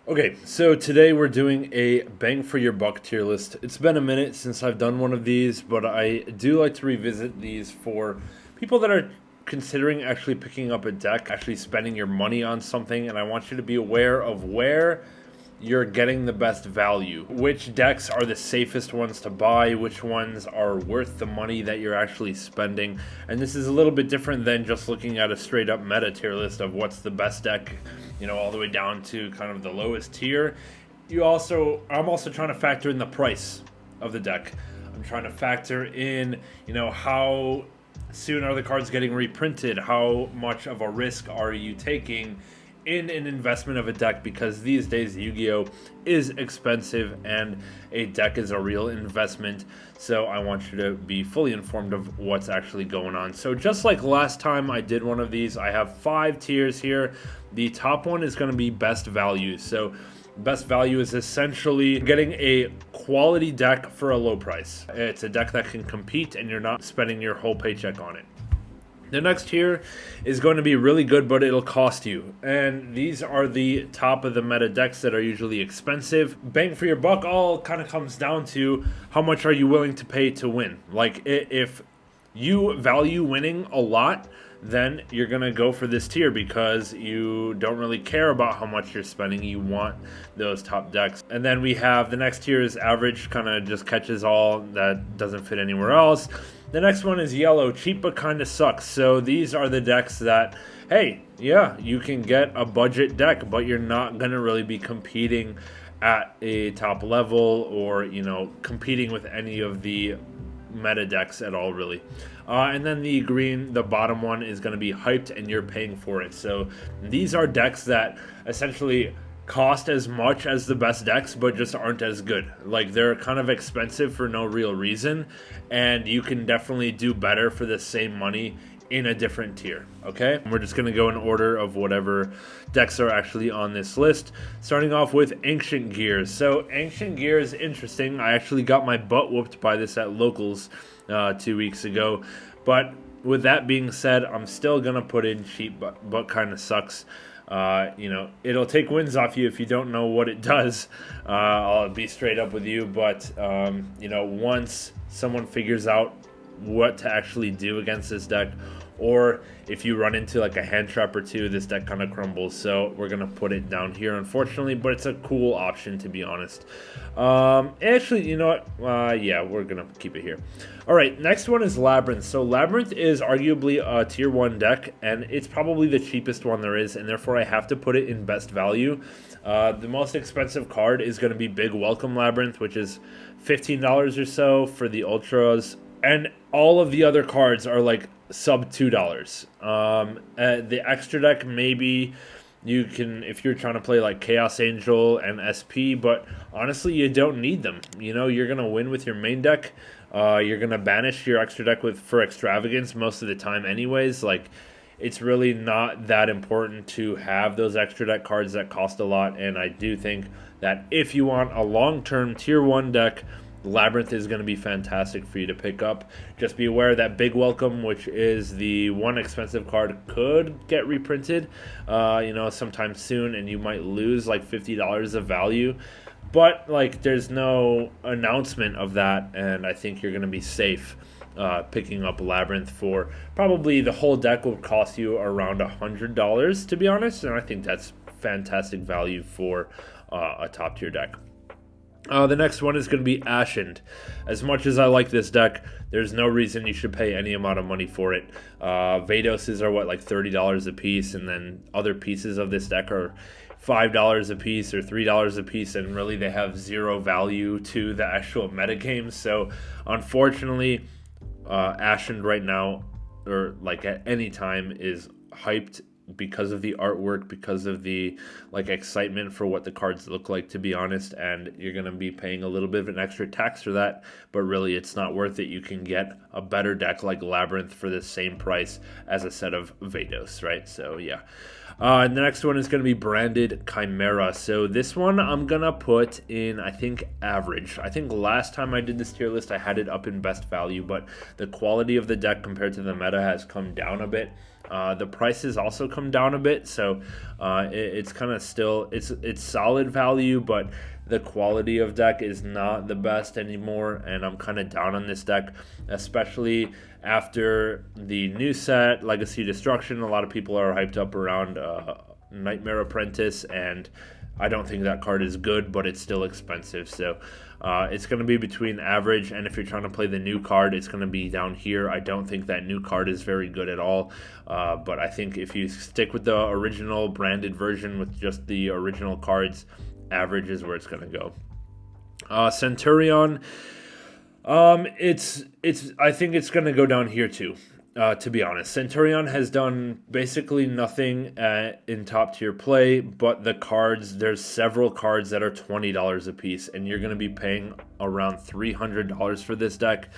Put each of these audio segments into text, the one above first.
Okay, so today we're doing a bang for your buck tier list. It's been a minute since I've done one of these, but I do like to revisit these for people that are considering actually picking up a deck, actually spending your money on something, and I want you to be aware of where you're getting the best value. Which decks are the safest ones to buy, which ones are worth the money that you're actually spending. And this is a little bit different than just looking at a straight up meta tier list of what's the best deck, you know, all the way down to kind of the lowest tier. I'm also trying to factor in the price of the deck. I'm trying to factor in, you know, how soon are the cards getting reprinted? How much of a risk are you taking in an investment of a deck, because these days Yu-Gi-Oh is expensive and a deck is a real investment. So I want you to be fully informed of what's actually going on. So just like last time I did one of these, I have 5 tiers here. The top one is going to be best value. So best value is essentially getting a quality deck for a low price. It's a deck that can compete and you're not spending your whole paycheck on it. The next tier is going to be really good, but it'll cost you. And these are the top of the meta decks that are usually expensive. Bang for your buck all kind of comes down to how much are you willing to pay to win. Like, if you value winning a lot, then you're going to go for this tier because you don't really care about how much you're spending. You want those top decks. And then we have the next tier is average, kind of just catches all that doesn't fit anywhere else. The next one is yellow, cheap but kind of sucks. So these are the decks that, hey, yeah, you can get a budget deck, but you're not going to really be competing at a top level or, you know, competing with any of the meta decks at all, really. And then the green, the bottom one, is going to be hyped and you're paying for it. So these are decks that essentially cost as much as the best decks but just aren't as good. Like, they're kind of expensive for no real reason, and you can definitely do better for the same money in a different tier. Okay, we're just going to go in order of whatever decks are actually on this list, starting off with Ancient Gears. So Ancient Gear is interesting. I actually got my butt whooped by this at locals 2 weeks ago, but with that being said, I'm still going to put in cheap but kind of sucks. You know, it'll take wins off you if you don't know what it does. I'll be straight up with you, but you know, once someone figures out what to actually do against this deck, or if you run into like a hand trap or two, this deck kind of crumbles. So we're gonna put it down here, unfortunately, but it's a cool option, to be honest. Actually, you know what, yeah, we're gonna keep it here. All right, next one is Labyrinth. So Labyrinth is arguably a tier 1 deck, and it's probably the cheapest one there is, and therefore I have to put it in best value. The most expensive card is going to be Big Welcome Labyrinth, which is $15 or so for the ultras, and all of the other cards are like sub $2. The extra deck, maybe you can, if you're trying to play like Chaos Angel and SP, but honestly, you don't need them. You know, you're going to win with your main deck. You're going to banish your extra deck for Extravagance most of the time anyways. Like, it's really not that important to have those extra deck cards that cost a lot, and I do think that if you want a long-term tier 1 deck, Labyrinth is going to be fantastic for you to pick up. Just be aware that Big Welcome, which is the one expensive card, could get reprinted, you know, sometime soon, and you might lose like $50 of value. But like, there's no announcement of that, and I think you're going to be safe picking up Labyrinth. For probably the whole deck will cost you around $100, to be honest, and I think that's fantastic value for a top tier deck. The next one is going to be Ashen. As much as I like this deck, there's no reason you should pay any amount of money for it. Vadoses are what, like $30 a piece, and then other pieces of this deck are $5 a piece or $3 a piece, and really they have zero value to the actual metagame. So unfortunately, Ashen right now, or like at any time, is hyped because of the artwork, because of the like excitement for what the cards look like, to be honest, and you're going to be paying a little bit of an extra tax for that, but really it's not worth it. You can get a better deck like Labyrinth for the same price as a set of Vados, right? So yeah. The next one is going to be Branded Chimera. So this one I'm going to put in, I think, average. I think last time I did this tier list, I had it up in best value, but the quality of the deck compared to the meta has come down a bit. The price has also come down a bit, so it's kind of still it's solid value, but the quality of deck is not the best anymore, and I'm kind of down on this deck, especially after the new set, Legacy Destruction. A lot of people are hyped up around Nightmare Apprentice, and I don't think that card is good, but it's still expensive. So it's going to be between average, and if you're trying to play the new card, it's going to be down here. I don't think that new card is very good at all, but I think if you stick with the original branded version with just the original cards, average is where it's going to go. Centurion, I think it's going to go down here too. To be honest, Centurion has done basically nothing in top tier play, but the cards, there's several cards that are $20 a piece, and you're going to be paying around $300 for this deck,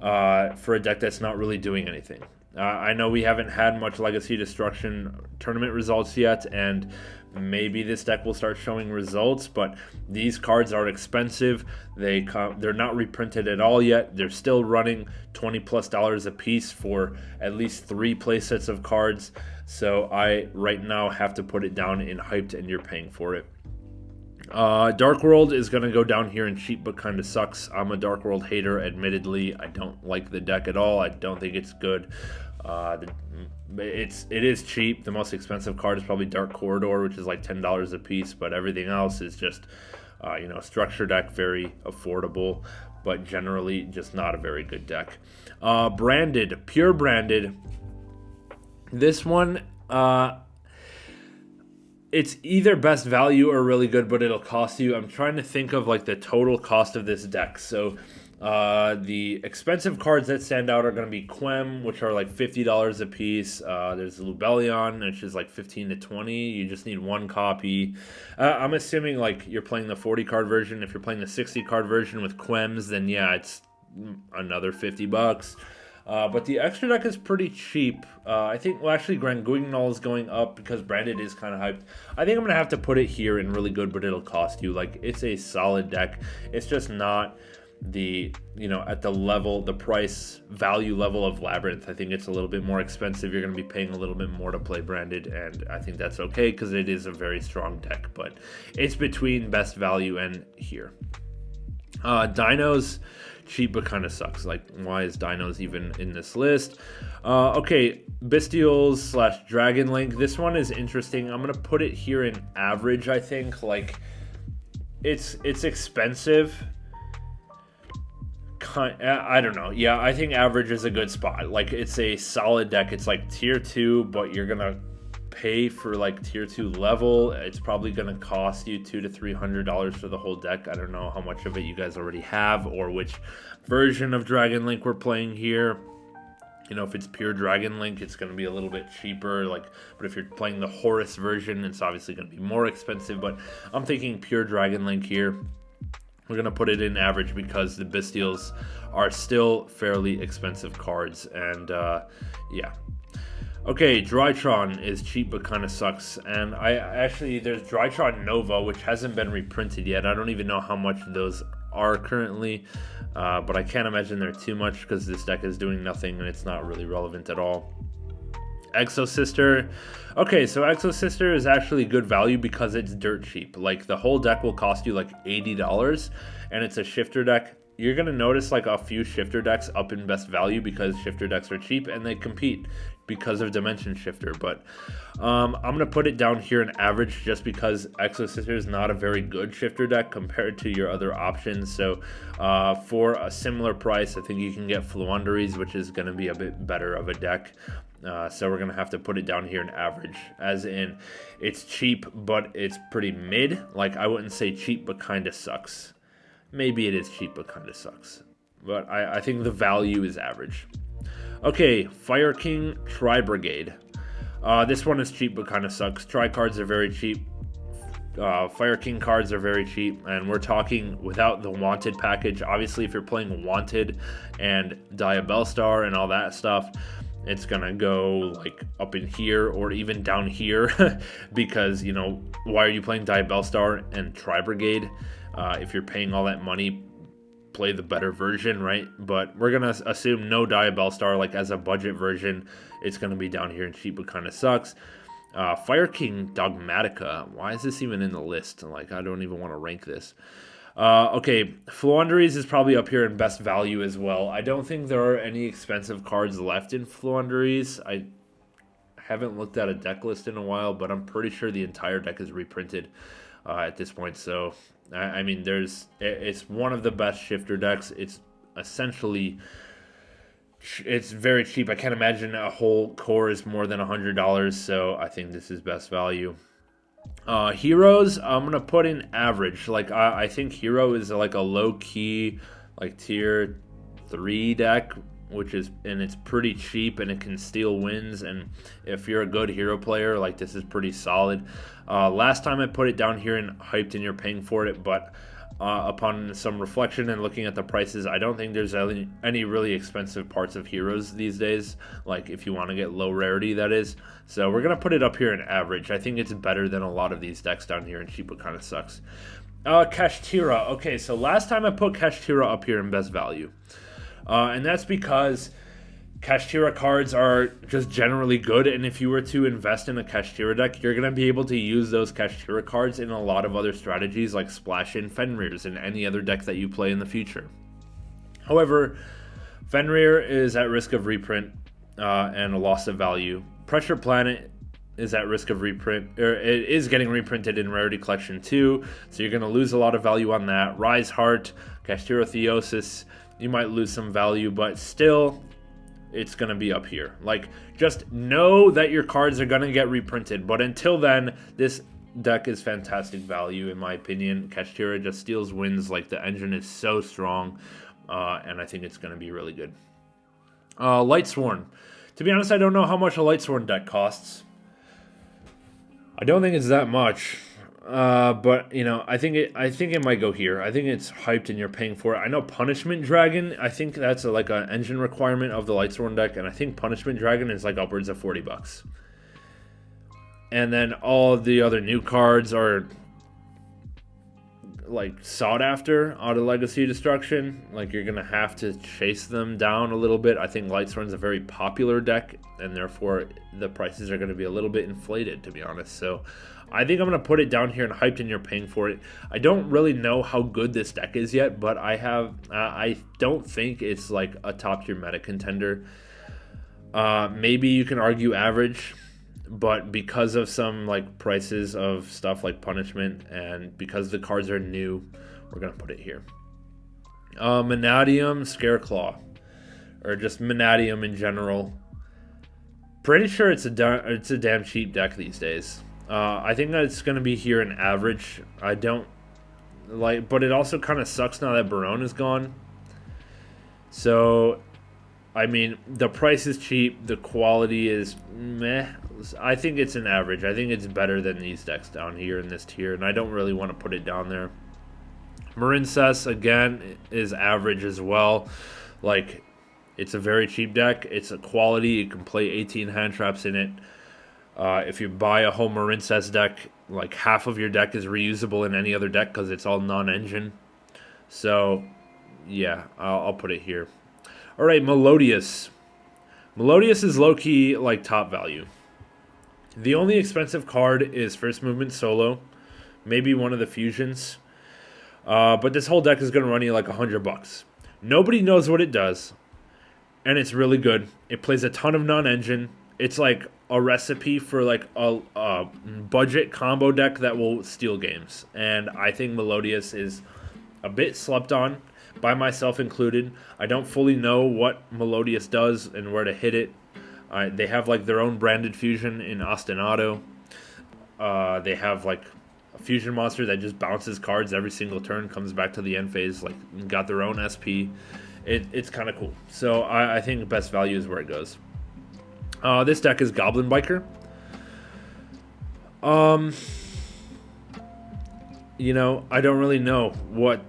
for a deck that's not really doing anything. I know we haven't had much Legacy Destruction tournament results yet, and maybe this deck will start showing results, but these cards are expensive. They're not reprinted at all yet. They're still running $20+ a piece for at least 3 playsets of cards. So I right now have to put it down in hyped, and you're paying for it. Dark World is going to go down here in cheap, but kind of sucks. I'm a Dark World hater, admittedly. I don't like the deck at all. I don't think it's good. It is cheap. The most expensive card is probably Dark Corridor, which is like $10 a piece, but everything else is just, structure deck, very affordable, but generally just not a very good deck. Branded, pure branded. This one, it's either best value or really good, but it'll cost you. I'm trying to think of like the total cost of this deck. So the expensive cards that stand out are going to be Quem, which are like $50 a piece. There's Lubellion, which is like 15 to 20. You just need 1 copy. I'm assuming like you're playing the 40 card version. If you're playing the 60 card version with Quems, then yeah, it's another $50. But the extra deck is pretty cheap. I think, well, actually, Grand Guignol is going up because branded is kind of hyped. I think I'm going to have to put it here in really good, but it'll cost you. Like, it's a solid deck. It's just not the, at the level, the price value level of Labyrinth. I think it's a little bit more expensive. You're going to be paying a little bit more to play branded, and I think that's okay because it is a very strong deck, but it's between best value and here. Dinos, cheap but kind of sucks. Like, why is Dinos even in this list? Okay, Bestials / Dragon Link. This one is interesting. I'm gonna put it here in average. I think like it's expensive. I don't know. Yeah, I think average is a good spot. Like, it's a solid deck. It's like tier 2, but you're gonna pay for like tier 2 level. It's probably going to cost you $200 to $300 for the whole deck. I don't know how much of it you guys already have or which version of Dragon Link we're playing here. If it's pure Dragon Link, it's going to be a little bit cheaper. But if you're playing the Horus version, it's obviously going to be more expensive. But I'm thinking pure Dragon Link here. We're going to put it in average because the Bestials are still fairly expensive cards. And yeah. Okay, Drytron is cheap but kind of sucks, and there's Drytron Nova, which hasn't been reprinted yet. I don't even know how much those are currently, but I can't imagine they're too much because this deck is doing nothing and it's not really relevant at all. Exosister. Okay, so Exosister is actually good value because it's dirt cheap. Like, the whole deck will cost you like $80, and it's a shifter deck. You're going to notice like a few shifter decks up in best value because shifter decks are cheap and they compete because of Dimension Shifter. But I'm going to put it down here in average just because Exosister is not a very good shifter deck compared to your other options. So for a similar price, I think you can get Floowandereeze, which is going to be a bit better of a deck. So we're going to have to put it down here in average, as in it's cheap, but it's pretty mid. Like, I wouldn't say cheap, but kind of sucks. Maybe it is cheap, but kind of sucks. But I think the value is average. Okay, Fire King Tri-Brigade. This one is cheap, but kind of sucks. Tri cards are very cheap. Fire King cards are very cheap. And we're talking without the Wanted package. Obviously, if you're playing Wanted and Diabellestar and all that stuff, it's going to go like up in here or even down here. Because, why are you playing Diabellestar and Tri-Brigade? If you're paying all that money play the better version, right? But we're gonna assume no Diabellestar, like as a budget version. It's gonna be down here and cheap, but kind of sucks. Fire King Dogmatica. Why is this even in the list? Like, I don't even want to rank this. Okay, Floowandereeze is probably up here in best value as well. I don't think there are any expensive cards left in Floowandereeze. I haven't looked at a deck list in a while, but I'm pretty sure the entire deck is reprinted at this point. So, I mean, it's one of the best shifter decks. It's essentially... It's very cheap. I can't imagine a whole core is more than $100, so I think this is best value. Heroes, I'm gonna put in average. Like I think Hero is like a low key, like tier 3 deck, and it's pretty cheap and it can steal wins. And if you're a good hero player, like this is pretty solid. Last time I put it down here and hyped and you're paying for it, but upon some reflection and looking at the prices, I don't think there's any really expensive parts of Heroes these days, like if you want to get low rarity, that is. So we're going to put it up here in average. I think it's better than a lot of these decks down here, and cheap, but kind of sucks. Kashtira. Okay, so last time I put Kashtira up here in best value. And that's because Kashtira cards are just generally good, and if you were to invest in a Kashtira deck, you're going to be able to use those Kashtira cards in a lot of other strategies like Splash-In Fenrir's and any other deck that you play in the future. However, Fenrir is at risk of reprint and a loss of value. Pressure Planet is at risk of reprint, or it is getting reprinted in Rarity Collection 2, so you're going to lose a lot of value on that. Rise Heart, Kashtira Theosis, you might lose some value, but still... it's going to be up here. Like, just know that your cards are going to get reprinted. But until then, this deck is fantastic value, in my opinion. Kashtira just steals wins. Like, the engine is so strong. And I think it's going to be really good. Lightsworn. To be honest, I don't know how much a Lightsworn deck costs. I don't think it's that much. But you know, I think it might go here. I think it's hyped and you're paying for it. I know Punishment Dragon, I think that's like an engine requirement of the Lightsworn deck, and I think Punishment Dragon is like upwards of $40. And then all the other new cards are like sought after out of Legacy Destruction. Like, you're gonna have to chase them down a little bit. I think Lightsworn's a very popular deck, and therefore the prices are gonna be a little bit inflated, to be honest. So I think I'm going to put it down here and hyped and you're paying for it. I don't really know how good this deck is yet, but I don't think it's like a top tier meta contender. Maybe you can argue average, but because of some like prices of stuff like Punishment and because the cards are new, we're going to put it here. Manadium Scareclaw, or just Manadium in general. Pretty sure it's a damn cheap deck these days. I think that it's going to be here in average. I don't like, but it also kind of sucks now that Barone is gone. So, I mean, the price is cheap. The quality is meh. I think it's an average. I think it's better than these decks down here in this tier, and I don't really want to put it down there. Marincess, again, is average as well. Like, it's a very cheap deck. It's a quality. You can play 18 hand traps in it. If you buy a whole Marincess deck, like half of your deck is reusable in any other deck because it's all non-engine. So, yeah, I'll put it here. All right, Melodious. Melodious is low-key like top value. The only expensive card is First Movement Solo, maybe one of the fusions. But this whole deck is going to run you like $100. Nobody knows what it does, and it's really good. It plays a ton of non-engine. It's like a recipe for like a budget combo deck that will steal games. And I think Melodious is a bit slept on, by myself included. I don't fully know what Melodious does and where to hit it. They have like their own branded fusion in Ostinato. They have like a fusion monster that just bounces cards every single turn, comes back to the end phase, like got their own SP. It's kind of cool. So I think best value is where it goes. This deck is Goblin Biker. You know, I don't really know what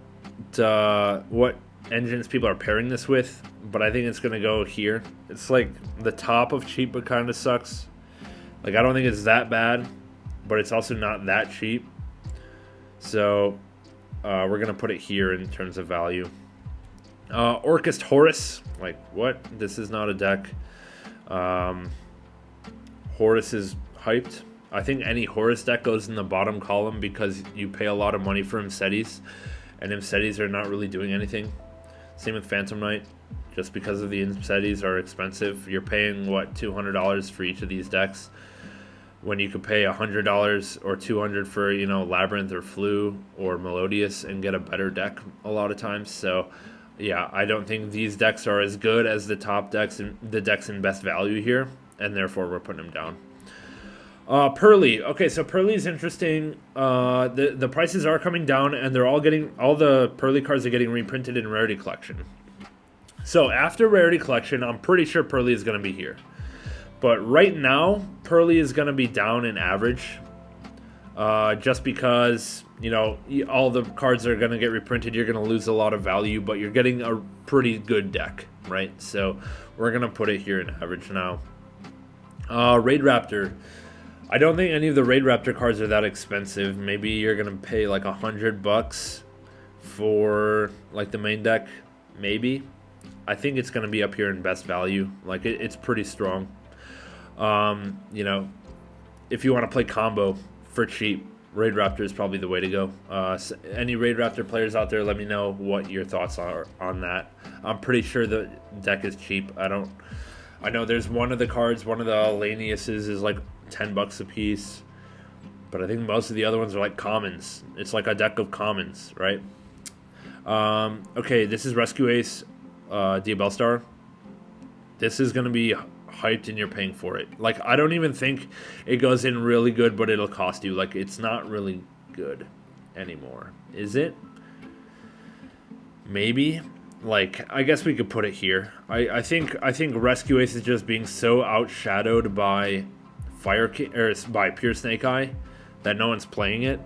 engines people are pairing this with, but I think it's gonna go here. It's like the top of cheap, but kind of sucks. Like, I don't think it's that bad, but it's also not that cheap. So we're gonna put it here in terms of value. Orcust Horus. Like, what? This is not a deck. Horus is hyped. I think any Horus deck goes in the bottom column because you pay a lot of money for Imsetis, and Imsetis are not really doing anything. Same with Phantom Knight. Just because of the Imsetis are expensive. You're paying, what, $200 for each of these decks, when you could pay $100 or $200 for, you know, Labyrinth or Flu or Melodious and get a better deck a lot of times. So, yeah, I don't think these decks are as good as the top decks and the decks in best value here, and therefore we're putting them down. Purrely. Okay, so Purrely is interesting. The prices are coming down, and all the Purrely cards are getting reprinted in Rarity Collection. So after Rarity Collection, I'm pretty sure Purrely is going to be here. But right now, Purrely is going to be down in average. Just because, you know, all the cards are going to get reprinted, you're going to lose a lot of value, but you're getting a pretty good deck, right? So we're going to put it here in average now. Raid Raptor. I don't think any of the Raid Raptor cards are that expensive. Maybe you're going to pay like $100 for like the main deck. Maybe. I think it's going to be up here in best value. Like, it's pretty strong. You know, if you want to play combo for cheap, Raid Raptor is probably the way to go. Any Raid Raptor players out there, let me know what your thoughts are on that. I'm pretty sure the deck is cheap. I know there's one of the cards, one of the Laniuses is like $10 a piece, but I think most of the other ones are like commons. It's like a deck of commons, right? Okay, this is Rescue Ace, Diabellestar. This is going to be hyped and you're paying for it. Like, I don't even think it goes in really good, but it'll cost you. Like, it's not really good anymore. Is it? Maybe. Like, I guess we could put it here. I think Rescue Ace is just being so outshadowed by by Pure Snake Eye that no one's playing it.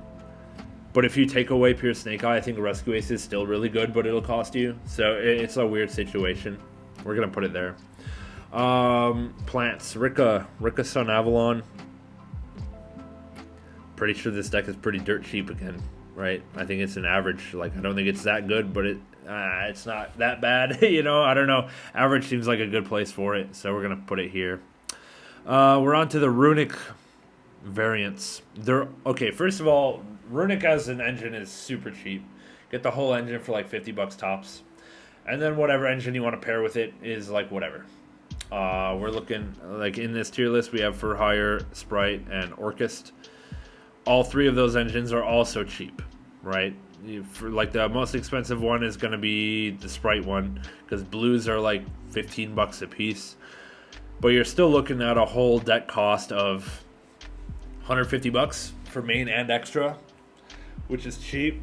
But if you take away Pure Snake Eye, I think Rescue Ace is still really good, but it'll cost you. So it's a weird situation. We're gonna put it there. Plants. Rika Sunavalon. Pretty sure this deck is pretty dirt cheap again, right? I think it's an average. Like, I don't think it's that good, but it's not that bad. You know, I don't know. Average seems like a good place for it, so we're gonna put it here. We're on to the Runick variants. Okay, first of all, Runick as an engine is super cheap. Get the whole engine for like $50 tops. And then whatever engine you want to pair with it is like whatever. We're looking, like in this tier list, we have For Hire, Sprite, and Orcust. All three of those engines are also cheap, right? For like the most expensive one is going to be the Sprite one, because blues are like $15 a piece. But you're still looking at a whole deck cost of $150 for main and extra, which is cheap,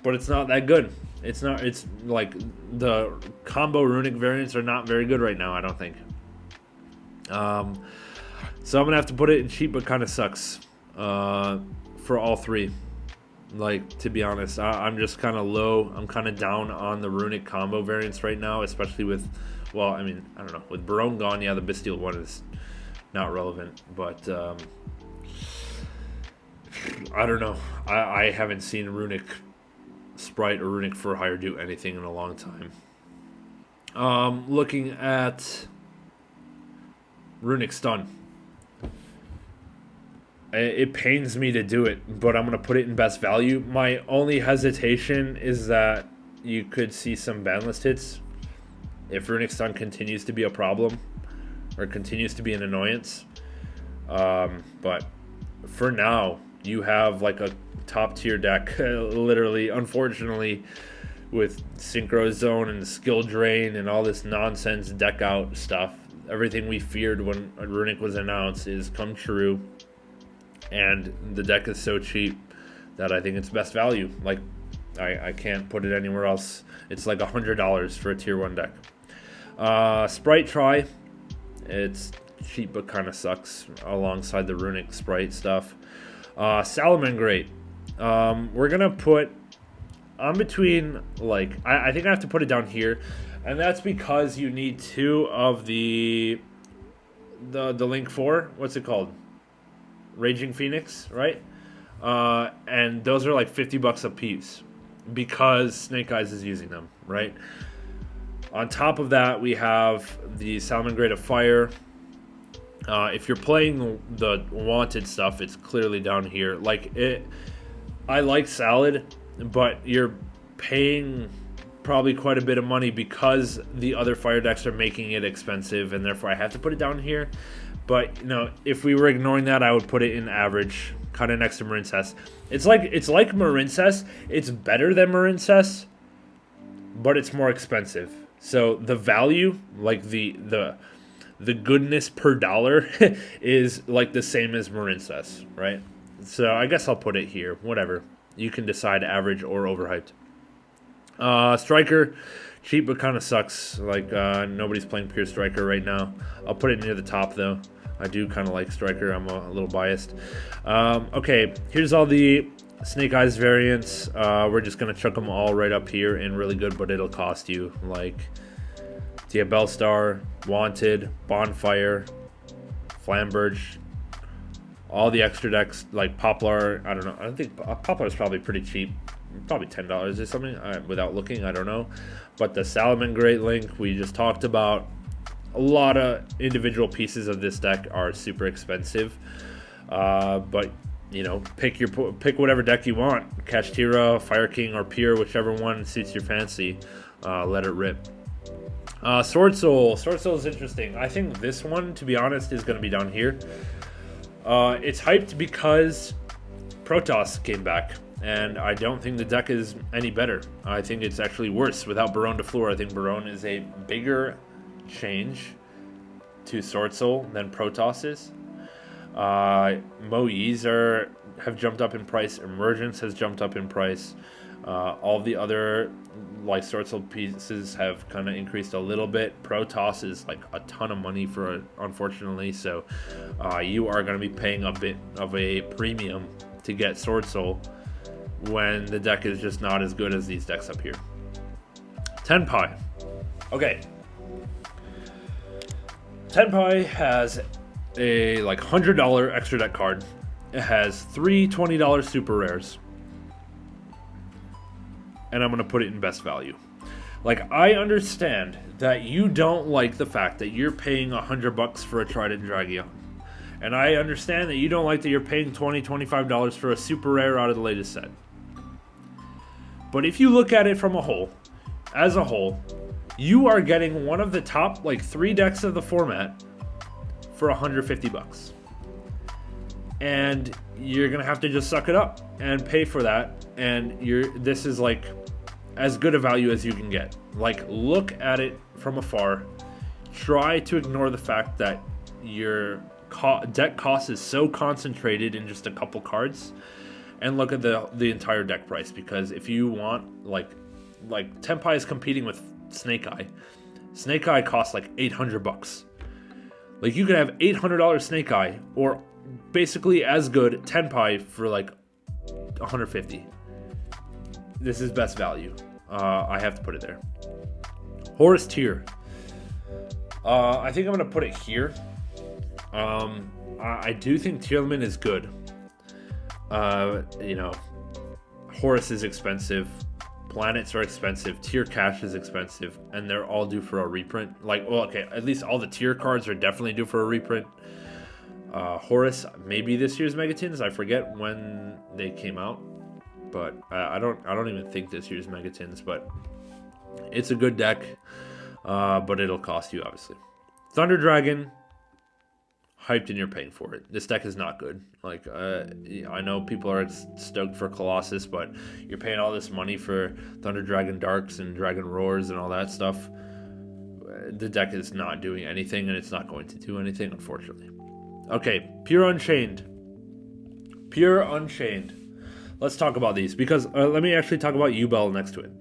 but it's not that good. It's like the combo Runick variants are not very good right now, I don't think. So I'm going to have to put it in cheap, but kind of sucks for all three. Like, to be honest, I'm just kind of low. I'm kind of down on the Runick combo variants right now, especially with, well, I mean, I don't know. With Barone gone, yeah, the Bastille one is not relevant, but I don't know. I haven't seen Runick Sprite or Runick For Hire do anything in a long time. Looking at Runick Stun. It pains me to do it, but I'm going to put it in best value. My only hesitation is that you could see some banlist hits if Runick Stun continues to be a problem or continues to be an annoyance. But for now, you have like a top tier deck, literally, unfortunately, with Synchro Zone and Skill Drain and all this nonsense deck out stuff. Everything we feared when Runick was announced is come true. And the deck is so cheap that I think it's best value. Like, I can't put it anywhere else. It's like $100 for a tier 1 deck. Sprite Try. It's cheap but kind of sucks alongside the Runick Sprite stuff. Salamangreat. We're going to put on between, like, I think I have to put it down here. And that's because you need two of the Link 4. What's it called? Raging Phoenix, right? And those are like $50 a piece because Snake Eyes is using them, right? On top of that, we have the Salamangreat of Fire. If you're playing the wanted stuff, it's clearly down here. Like I like Salad, but you're paying probably quite a bit of money because the other fire decks are making it expensive, and therefore I have to put it down here. But you know, if we were ignoring that, I would put it in average, kind of next to Marincess. It's like Marincess. It's better than Marincess, but it's more expensive. So the value, like the goodness per dollar, is like the same as Marincess, right? So I guess I'll put it here. Whatever. You can decide average or overhyped. Striker, cheap but kind of sucks. Like nobody's playing pure Striker right now. I'll put it near the top though. I do kind of like Striker. I'm a little biased. Okay, here's all the Snake Eyes variants. We're just gonna chuck them all right up here in really good, but it'll cost you, like Diabellestar, Wanted, Bonfire, Flamberge, all the extra decks like Poplar. I don't know. I think Poplar is probably pretty cheap. Probably $10 or something without looking. I don't know. But the Salamangreat link we just talked about. A lot of individual pieces of this deck are super expensive. But you know, pick whatever deck you want. Kashtira, Fire King, or Pure, whichever one suits your fancy. Let it rip. Swordsoul. Swordsoul is interesting. I think this one, to be honest, is going to be down here. It's hyped because Protoss came back, and I don't think the deck is any better. I think it's actually worse without Baronne de Fleur. I think Baronne is a bigger change to Swordsoul than Protoss is. Moe's have jumped up in price. Emergence has jumped up in price. All the other like Swordsoul pieces have kind of increased a little bit. Protoss is like a ton of money for it, unfortunately. So you are going to be paying a bit of a premium to get Swordsoul when the deck is just not as good as these decks up here. Tenpai. Okay. Tenpai has a like $100 extra deck card. It has 3 $20 super rares. And I'm going to put it in best value. Like, I understand that you don't like the fact that you're paying $100 for a Trident Dragion. And I understand that you don't like that you're paying $20, $25 for a super rare out of the latest set. But if you look at it from as a whole, you are getting one of the top like 3 decks of the format for $150. And you're gonna have to just suck it up and pay for that. And this is like as good a value as you can get. Like, look at it from afar. Try to ignore the fact that your deck cost is so concentrated in just a couple cards, and look at the entire deck price. Because if you want like Tenpai is competing with Snake Eye. Snake Eye costs like $800. Like, you could have $800 Snake Eye or basically as good Tenpai for like $150. This is best value. I have to put it there. Horus Tier. I think I'm gonna put it here. I do think Tearlament is good. You know, Horus is expensive. Planets are expensive. Tier cash is expensive, and they're all due for a reprint. Like, well, okay, at least all the tier cards are definitely due for a reprint. Horus, maybe this year's Megatins. I forget when they came out, but I don't even think this year's Megatins. But it's a good deck, but it'll cost you obviously. Thunder Dragon, hyped and you're paying for it. This deck is not good. Like, I know people are stoked for Colossus, but you're paying all this money for Thunder Dragon Darks and Dragon Roars and all that stuff. The deck is not doing anything, and it's not going to do anything, unfortunately. Okay, Pure Unchained. Pure Unchained. Let's talk about these, because let me actually talk about Yubel next to it.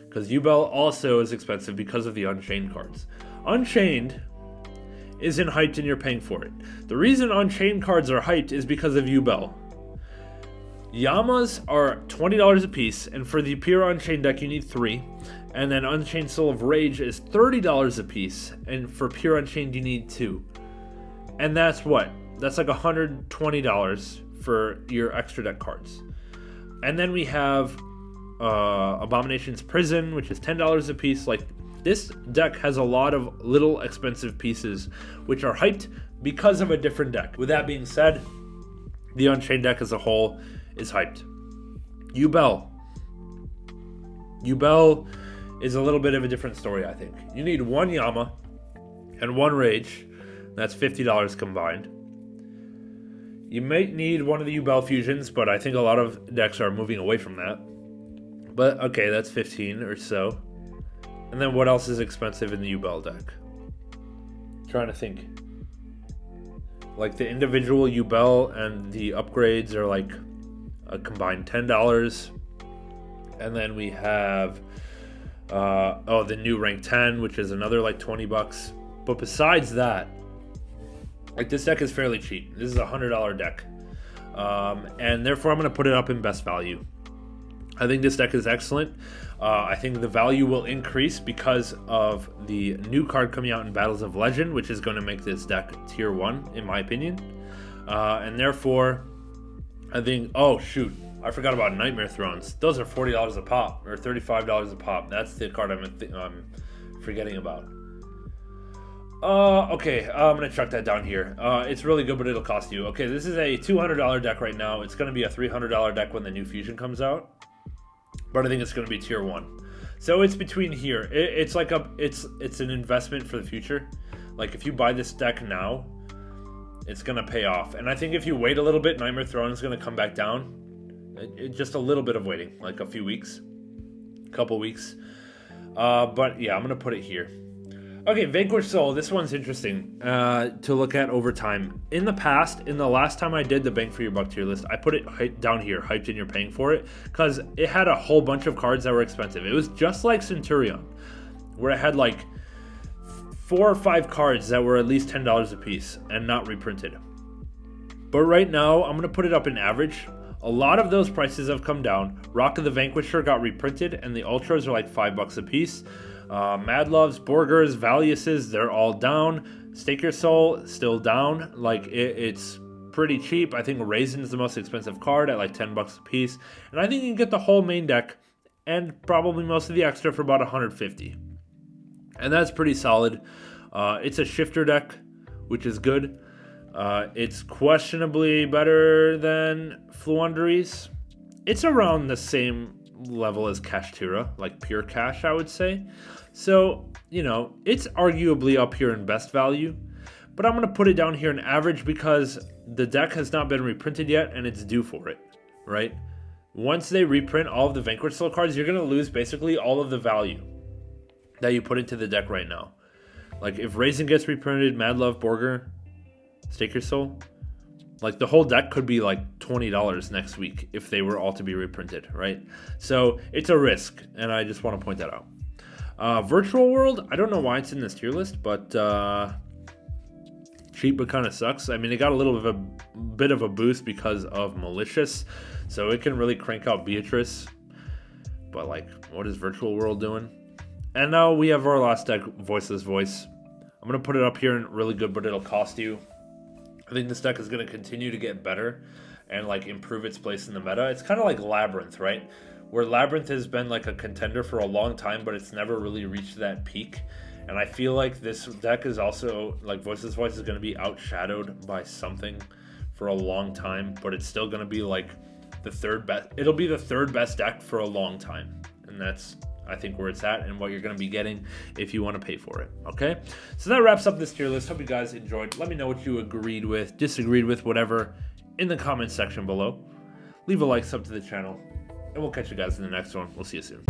Because Yubel also is expensive because of the Unchained cards. Unchained isn't hyped and you're paying for it. The reason Unchained cards are hyped is because of Yubel. Yamas are $20 a piece, and for the Pure Unchained deck you need 3. And then Unchained Soul of Rage is $30 a piece, and for Pure Unchained you need 2. And that's what? That's like $120 for your extra deck cards. And then we have Abomination's Prison, which is $10 a piece. Like, This deck has a lot of little expensive pieces, which are hyped because of a different deck. With that being said, the Unchained deck as a whole is hyped. Yugioh. Yugioh is a little bit of a different story, I think. You need one Yama and one Rage. That's $50 combined. You might need one of the Yugioh fusions, but I think a lot of decks are moving away from that. But okay, that's 15 or so. And then what else is expensive in the Yugioh deck? Trying to think. Like the individual Yugioh and the upgrades are like a combined $10. And then we have the new rank 10, which is another like $20. But besides that, like this deck is fairly cheap. This is a $100 deck. And therefore I'm going to put it up in best value. I think this deck is excellent. I think the value will increase because of the new card coming out in Battles of Legend, which is going to make this deck tier 1, in my opinion. And therefore, I think, oh shoot, I forgot about Nightmare Thrones. Those are $40 a pop, or $35 a pop. That's the card I'm forgetting about. Okay, I'm going to chuck that down here. It's really good, but it'll cost you. Okay, this is a $200 deck right now. It's going to be a $300 deck when the new fusion comes out. But I think it's going to be tier 1. So it's between here. It's like it's an investment for the future. Like if you buy this deck now, it's going to pay off. And I think if you wait a little bit, Nightmare Throne is going to come back down. Just a little bit of waiting, like a few weeks, couple weeks. But yeah, I'm going to put it here. Okay, Vanquished Soul. This one's interesting to look at over time. In the past, in the last time I did the Bang for Your Buck tier list, I put it down here, hyped in you're paying for it, because it had a whole bunch of cards that were expensive. It was just like Centurion, where it had like 4 or 5 cards that were at least $10 a piece and not reprinted. But right now, I'm going to put it up in average. A lot of those prices have come down. Rock of the Vanquisher got reprinted, and the Ultras are like $5 a piece. Mad Loves, Borgers, Valiuses, they're all down. Stake Your Soul, still down. Like, it's pretty cheap. I think Raisin is the most expensive card at like $10 a piece. And I think you can get the whole main deck and probably most of the extra for about $150. And that's pretty solid. It's a shifter deck, which is good. It's questionably better than Fluunderies. It's around the same level as Kashtira, like pure cash, I would say. So, you know, it's arguably up here in best value, but I'm going to put it down here in average because the deck has not been reprinted yet and it's due for it, right? Once they reprint all of the Vanquished Soul cards, you're going to lose basically all of the value that you put into the deck right now. Like if Raisin gets reprinted, Mad Love, Borger, Stake Your Soul, like the whole deck could be like $20 next week if they were all to be reprinted, right? So it's a risk, and I just want to point that out. Virtual World, I don't know why it's in this tier list, but cheap but kind of sucks. I mean, it got a little bit of a boost because of Malicious, so it can really crank out Beatrice. But like, what is Virtual World doing? And now we have our last deck, Voiceless Voice. I'm going to put it up here and really good, but it'll cost you. I think this deck is going to continue to get better and like improve its place in the meta. It's kind of like Labyrinth, right? Where Labyrinth has been like a contender for a long time, but it's never really reached that peak. And I feel like this deck is also, like Voiceless Voice is going to be outshadowed by something for a long time, but it's still going to be like the third best. It'll be the third best deck for a long time. And that's, I think, where it's at and what you're going to be getting if you want to pay for it. Okay, so that wraps up this tier list. Hope you guys enjoyed. Let me know what you agreed with, disagreed with, whatever, in the comments section below. Leave a like, sub to the channel, and we'll catch you guys in the next one. We'll see you soon.